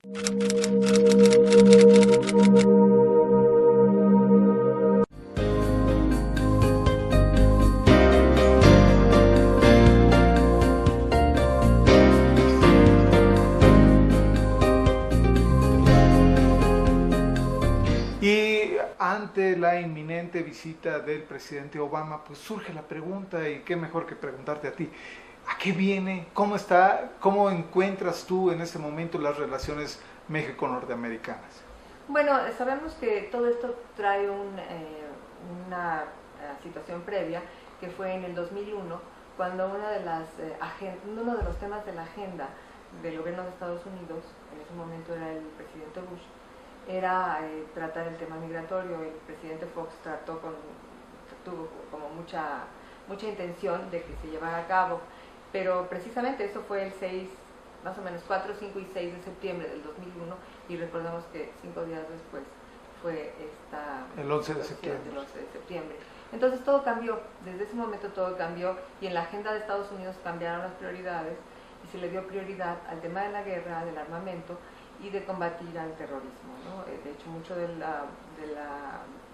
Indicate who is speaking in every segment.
Speaker 1: Y ante la inminente visita del presidente Obama, pues surge la pregunta, y qué mejor que preguntarte a ti. ¿A qué viene? ¿Cómo está? ¿Cómo encuentras tú en este momento las relaciones México-norteamericanas?
Speaker 2: Bueno, sabemos que todo esto trae una situación previa, que fue en el 2001, cuando uno de los temas de la agenda del gobierno de Estados Unidos, en ese momento era el presidente Bush, era tratar el tema migratorio. El presidente Fox tuvo como mucha intención de que se llevara a cabo, pero precisamente eso fue el 6, más o menos 4, 5 y 6 de septiembre del 2001, y recordemos que 5 días después fue
Speaker 1: el 11 de septiembre.
Speaker 2: El 11 de septiembre. Entonces todo cambió, desde ese momento todo cambió, y en la agenda de Estados Unidos cambiaron las prioridades y se le dio prioridad al tema de la guerra, del armamento y de combatir al terrorismo, ¿no? De hecho, mucho del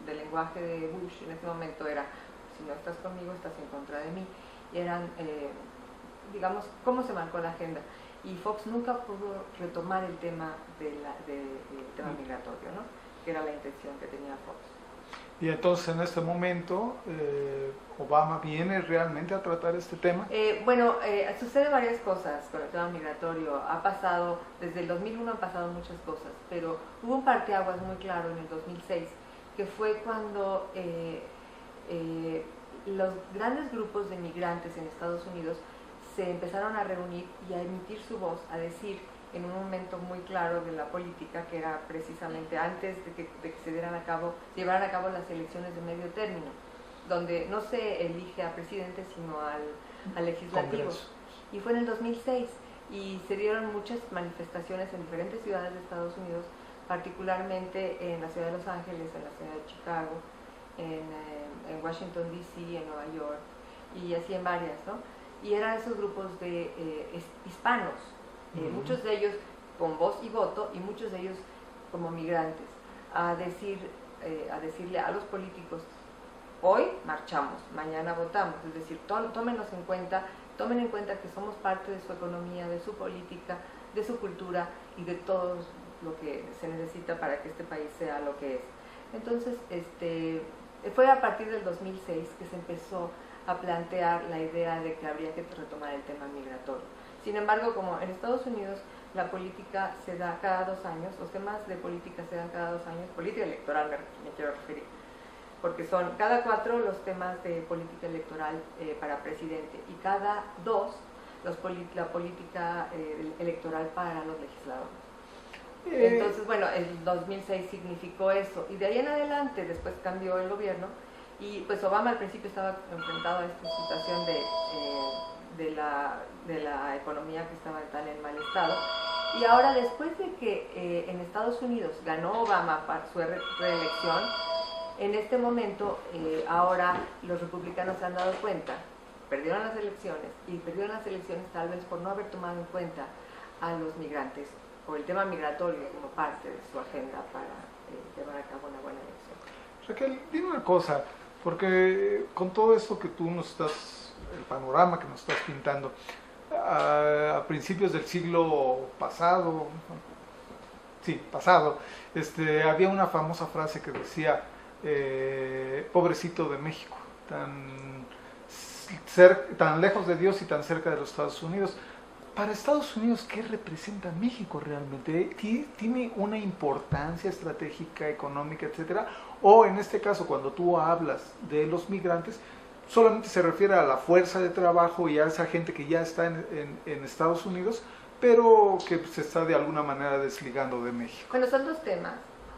Speaker 2: lenguaje de Bush en ese momento era: si no estás conmigo, estás en contra de mí. Y eran, digamos, cómo se marcó la agenda. Y Fox nunca pudo retomar el tema del tema migratorio, ¿no? Que era la intención que tenía Fox.
Speaker 1: Y entonces en este momento Obama viene realmente a tratar este tema.
Speaker 2: Bueno, sucede varias cosas con el tema migratorio. Desde el 2001 han pasado muchas cosas, pero hubo un parteaguas muy claro en el 2006, que fue cuando los grandes grupos de migrantes en Estados Unidos se empezaron a reunir y a emitir su voz, a decir en un momento muy claro de la política, que era precisamente antes de que se llevaran a cabo las elecciones de medio término, donde no se elige a presidente sino al legislativo.
Speaker 1: Congreso.
Speaker 2: Y fue en el 2006, y se dieron muchas manifestaciones en diferentes ciudades de Estados Unidos, particularmente en la ciudad de Los Ángeles, en la ciudad de Chicago, en Washington D.C., en Nueva York, y así en varias, ¿no? Y eran esos grupos de hispanos, muchos de ellos con voz y voto, y muchos de ellos como migrantes, a decirle a los políticos: hoy marchamos, mañana votamos, es decir, tomen en cuenta que somos parte de su economía, de su política, de su cultura y de todo lo que se necesita para que este país sea lo que es. Entonces, fue a partir del 2006 que se empezó a plantear la idea de que habría que retomar el tema migratorio. Sin embargo, como en Estados Unidos la política se da cada 2 años, los temas de política se dan cada 2 años, política electoral me quiero referir, porque son cada 4 los temas de política electoral para presidente, y cada 2 la política electoral para los legisladores. Entonces, bueno, el 2006 significó eso, y de ahí en adelante después cambió el gobierno, y pues Obama al principio estaba enfrentado a esta situación de la economía que estaba tan en mal estado, y ahora, después de que en Estados Unidos ganó Obama para su reelección, en este momento ahora los republicanos se han dado cuenta, perdieron las elecciones, y perdieron las elecciones tal vez por no haber tomado en cuenta a los migrantes o el tema migratorio como parte de su agenda para llevar a cabo una buena elección.
Speaker 1: Raquel, dime una cosa, porque con todo esto que tú nos estás, el panorama que nos estás pintando, a principios del siglo pasado, había una famosa frase que decía: pobrecito de México, tan lejos de Dios y tan cerca de los Estados Unidos. Para Estados Unidos, ¿qué representa México realmente? ¿Tiene una importancia estratégica, económica, etcétera? O en este caso, cuando tú hablas de los migrantes, solamente se refiere a la fuerza de trabajo y a esa gente que ya está en Estados Unidos, pero que se está de alguna manera desligando de México.
Speaker 2: Bueno, son 2 temas.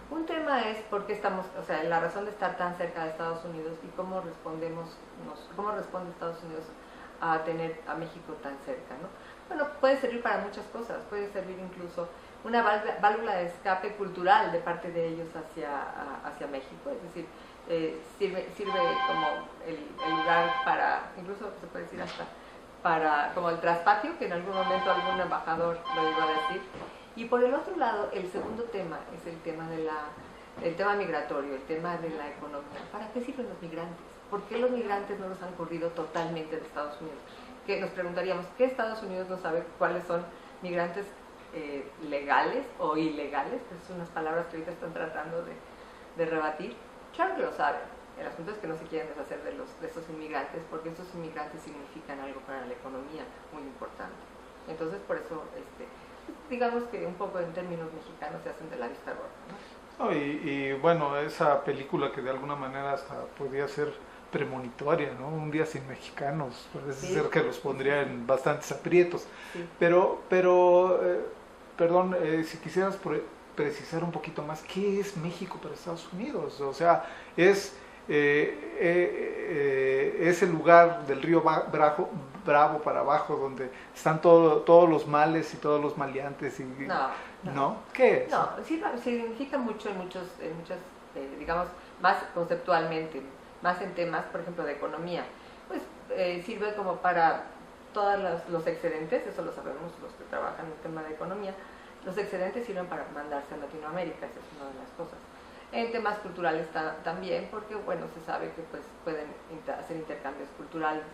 Speaker 2: Un tema es por qué estamos, o sea, la razón de estar tan cerca de Estados Unidos, y cómo responde Estados Unidos a tener a México tan cerca, ¿no? Bueno, puede servir para muchas cosas, puede servir incluso una válvula de escape cultural de parte de ellos hacia México, es decir, sirve como el lugar para, incluso se puede decir hasta para, como el traspatio, que en algún momento algún embajador lo llegó a decir, Y por el otro lado, el segundo tema es el tema el tema migratorio, el tema de la economía. ¿Para qué sirven los migrantes? ¿Por qué los migrantes no los han corrido totalmente de Estados Unidos? Que nos preguntaríamos, ¿qué Estados Unidos no sabe cuáles son migrantes legales o ilegales? Pues son unas palabras que ahorita están tratando de rebatir. Claro que lo saben. El asunto es que no se quieren deshacer de esos inmigrantes, porque esos inmigrantes significan algo para la economía muy importante. Entonces, por eso, digamos que un poco en términos mexicanos se hacen de la vista gorda, ¿no?
Speaker 1: Y bueno, esa película que de alguna manera hasta podría ser premonitoria, ¿no? Un día sin mexicanos, parece ser que los pondría en bastantes aprietos.
Speaker 2: Sí.
Speaker 1: Pero perdón, si quisieras precisar un poquito más, ¿qué es México para Estados Unidos? O sea, es el lugar del río Bravo para abajo donde están todos los males y todos los maleantes. ¿No? ¿Qué es?
Speaker 2: No, sí, significa mucho en muchas, digamos, más conceptualmente, más en temas, por ejemplo, de economía. Pues sirve como para todos los excedentes, eso lo sabemos los que trabajan en el tema de economía, los excedentes sirven para mandarse a Latinoamérica, esa es una de las cosas. En temas culturales también, porque bueno, se sabe que pues, pueden hacer intercambios culturales.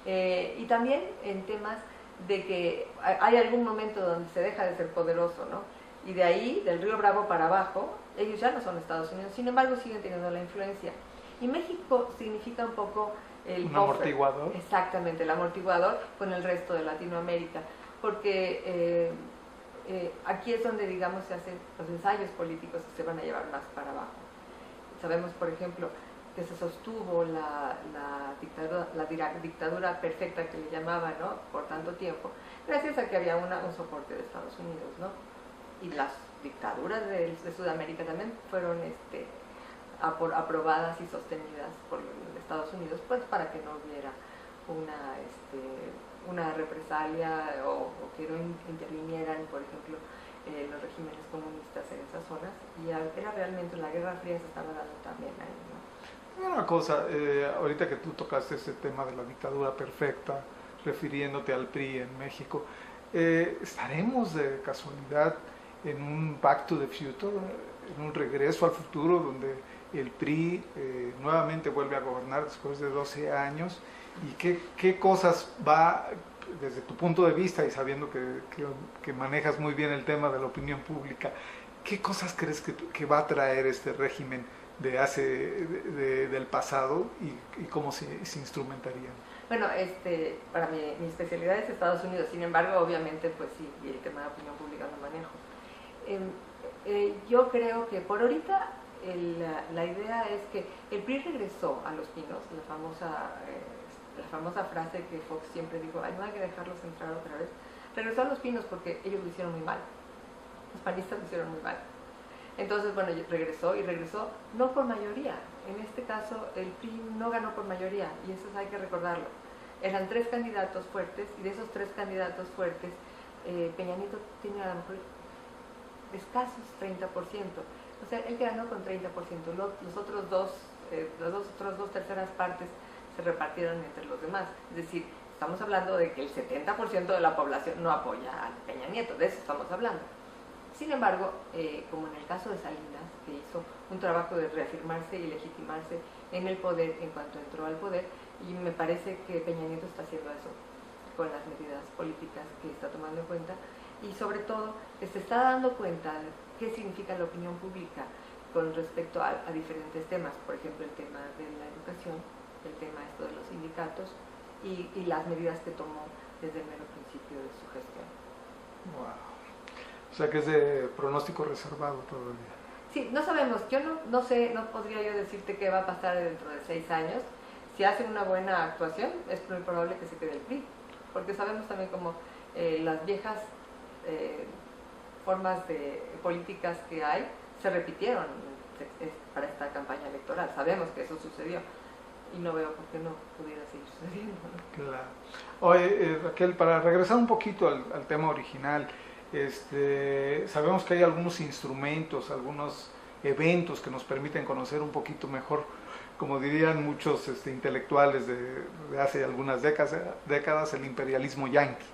Speaker 2: Y también en temas de que hay algún momento donde se deja de ser poderoso, ¿no? Y de ahí, del río Bravo para abajo, ellos ya no son Estados Unidos, sin embargo siguen teniendo la influencia. Y México significa un poco
Speaker 1: un amortiguador.
Speaker 2: Exactamente, el amortiguador con el resto de Latinoamérica, porque aquí es donde, digamos, se hacen los ensayos políticos que se van a llevar más para abajo. Sabemos, por ejemplo, que se sostuvo la dictadura perfecta que le llamaban, ¿no? Por tanto tiempo, gracias a que había un soporte de Estados Unidos, ¿no? Y las dictaduras de Sudamérica también fueron aprobadas y sostenidas por Estados Unidos, pues para que no hubiera una represalia o que no intervinieran, por ejemplo, los regímenes comunistas en esas zonas, y era realmente la Guerra Fría se estaba dando también ahí, ¿no?
Speaker 1: Una cosa, ahorita que tú tocaste ese tema de la dictadura perfecta, refiriéndote al PRI en México, ¿estaremos de casualidad en un back to the future, en un regreso al futuro donde el PRI nuevamente vuelve a gobernar después de 12 años? ¿Y qué cosas va, desde tu punto de vista y sabiendo que manejas muy bien el tema de la opinión pública, qué cosas crees que va a traer este régimen del pasado y cómo se instrumentarían?
Speaker 2: Bueno, para mi especialidad es Estados Unidos, sin embargo, obviamente, pues sí, y el tema de opinión pública lo manejo. Yo creo que por ahorita la idea es que el PRI regresó a Los Pinos, la famosa frase que Fox siempre dijo, ay, no hay que dejarlos entrar otra vez. Regresó a Los Pinos porque ellos lo hicieron muy mal, los panistas lo hicieron muy mal. Entonces, bueno, regresó no por mayoría. En este caso, el PRI no ganó por mayoría, y eso hay que recordarlo. Eran 3 candidatos fuertes, y de esos 3 candidatos fuertes, Peña Nieto tiene a lo mejor escasos 30%. O sea, él ganó con 30%. Las otras dos terceras partes se repartieron entre los demás. Es decir, estamos hablando de que el 70% de la población no apoya a Peña Nieto, de eso estamos hablando. Sin embargo, como en el caso de Salinas, que hizo un trabajo de reafirmarse y legitimarse en el poder en cuanto entró al poder, y me parece que Peña Nieto está haciendo eso con las medidas políticas que está tomando en cuenta, y sobre todo se está dando cuenta de qué significa la opinión pública con respecto a diferentes temas, por ejemplo el tema de la educación, el tema de los sindicatos y las medidas que tomó desde el mero principio de su gestión.
Speaker 1: Wow. O sea que es de pronóstico reservado todavía.
Speaker 2: Sí, no sabemos, yo no sé, no podría yo decirte qué va a pasar dentro de 6 años. Si hace una buena actuación, es muy probable que se quede el PRI, porque sabemos también como las viejas formas de políticas que hay se repitieron para esta campaña electoral. Sabemos que eso sucedió y no veo por qué no pudiera seguir sucediendo, ¿no?
Speaker 1: Claro. Oye, Raquel, para regresar un poquito al tema original, sabemos que hay algunos instrumentos, algunos eventos que nos permiten conocer un poquito mejor, como dirían muchos intelectuales de hace algunas décadas, el imperialismo yanqui.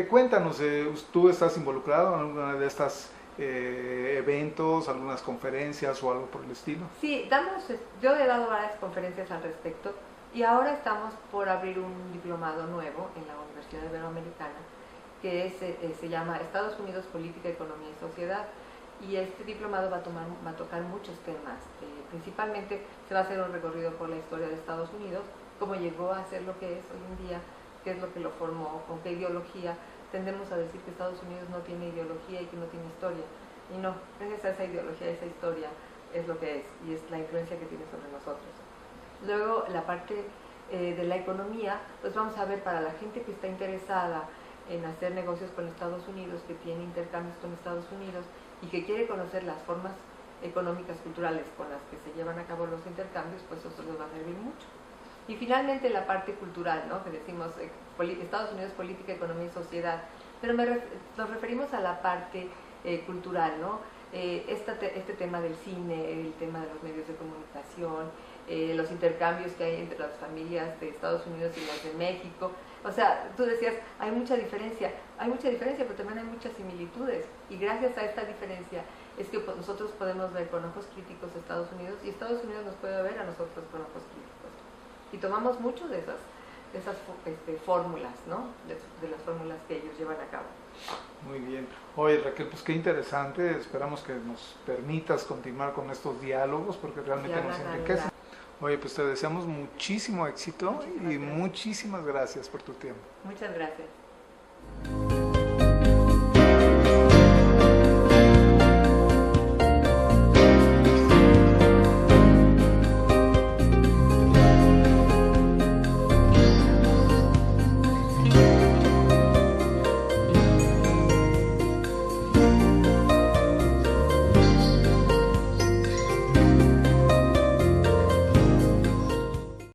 Speaker 1: Cuéntanos, ¿tú estás involucrado en alguna de estas eventos, algunas conferencias o algo por el estilo?
Speaker 2: Sí, yo he dado varias conferencias al respecto y ahora estamos por abrir un diplomado nuevo en la Universidad Iberoamericana que se llama Estados Unidos, Política, Economía y Sociedad. Y este diplomado va a tocar muchos temas. Principalmente se va a hacer un recorrido por la historia de Estados Unidos, cómo llegó a ser lo que es hoy en día, qué es lo que lo formó, con qué ideología. Tendemos a decir que Estados Unidos no tiene ideología y que no tiene historia. Y no, gracias a esa ideología, esa historia es lo que es, y es la influencia que tiene sobre nosotros. Luego, la parte de la economía, pues vamos a ver para la gente que está interesada en hacer negocios con Estados Unidos, que tiene intercambios con Estados Unidos y que quiere conocer las formas económicas, culturales con las que se llevan a cabo los intercambios, pues eso les va a servir mucho. Y finalmente la parte cultural, ¿no? Que decimos Estados Unidos, política, economía y sociedad, pero nos referimos a la parte cultural, ¿no? Este tema del cine, el tema de los medios de comunicación, los intercambios que hay entre las familias de Estados Unidos y las de México. O sea, tú decías, hay mucha diferencia, pero también hay muchas similitudes. Y gracias a esta diferencia es que nosotros podemos ver con ojos críticos a Estados Unidos y Estados Unidos nos puede ver a nosotros con ojos críticos. Y tomamos mucho de esas fórmulas, ¿no? De las fórmulas que ellos llevan a cabo.
Speaker 1: Muy bien. Oye, Raquel, pues qué interesante. Esperamos que nos permitas continuar con estos diálogos porque realmente nos enriquecen. Oye, pues te deseamos muchísimo éxito y muchísimas gracias por tu tiempo.
Speaker 2: Muchas gracias.